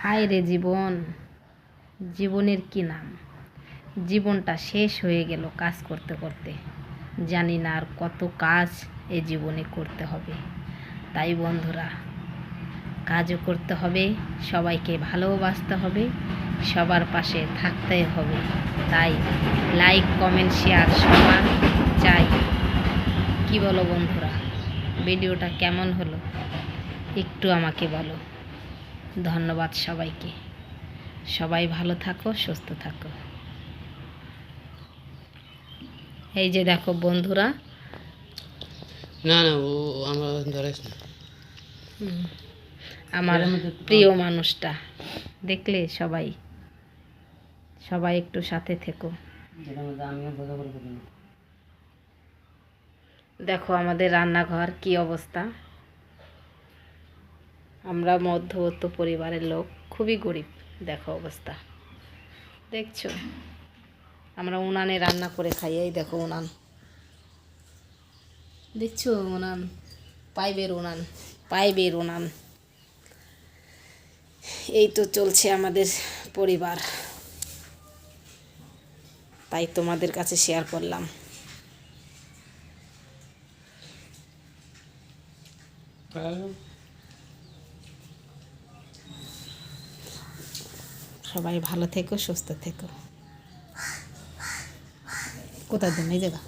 হায় রে জীবন, জীবনের কি নাম। জীবনটা শেষ হয়ে গেল কাজ করতে করতে। জানি না আর কত কাজ এ জীবনে করতে হবে। তাই বন্ধুরা, কাজও করতে হবে, সবাইকে ভালোবাসতে হবে, সবার পাশে থাকতে হবে। তাই লাইক কমেন্ট শেয়ার সবার চাই। কি বলো বন্ধুরা, ভিডিওটা কেমন হলো একটু আমাকে বলো। ধন্যবাদ সবাইকে। সবাই ভালো থাকো, সুস্থ থাকো। এই যে দেখো বন্ধুরা, না না ও আমরা ধরেছ না। আমার প্রিয় মানুষটা দেখলে সবাই সবাই একটু সাথে থেকো। দেখো আমাদের রান্নাঘর কি অবস্থা। আমরা মধ্যবিত্ত পরিবারের লোক, খুবই গরিব। দেখো অবস্থা, দেখছো আমরা উনানে রান্না করে খাই। এই দেখো উনান, দেখছো উনান, পাইপের উনান। এই তো চলছে আমাদের পরিবার, তাই তোমাদের কাছে শেয়ার করলাম। সবাই ভালো থেকো, সুস্থ থেকো। কোথায় দেন এই জায়গা।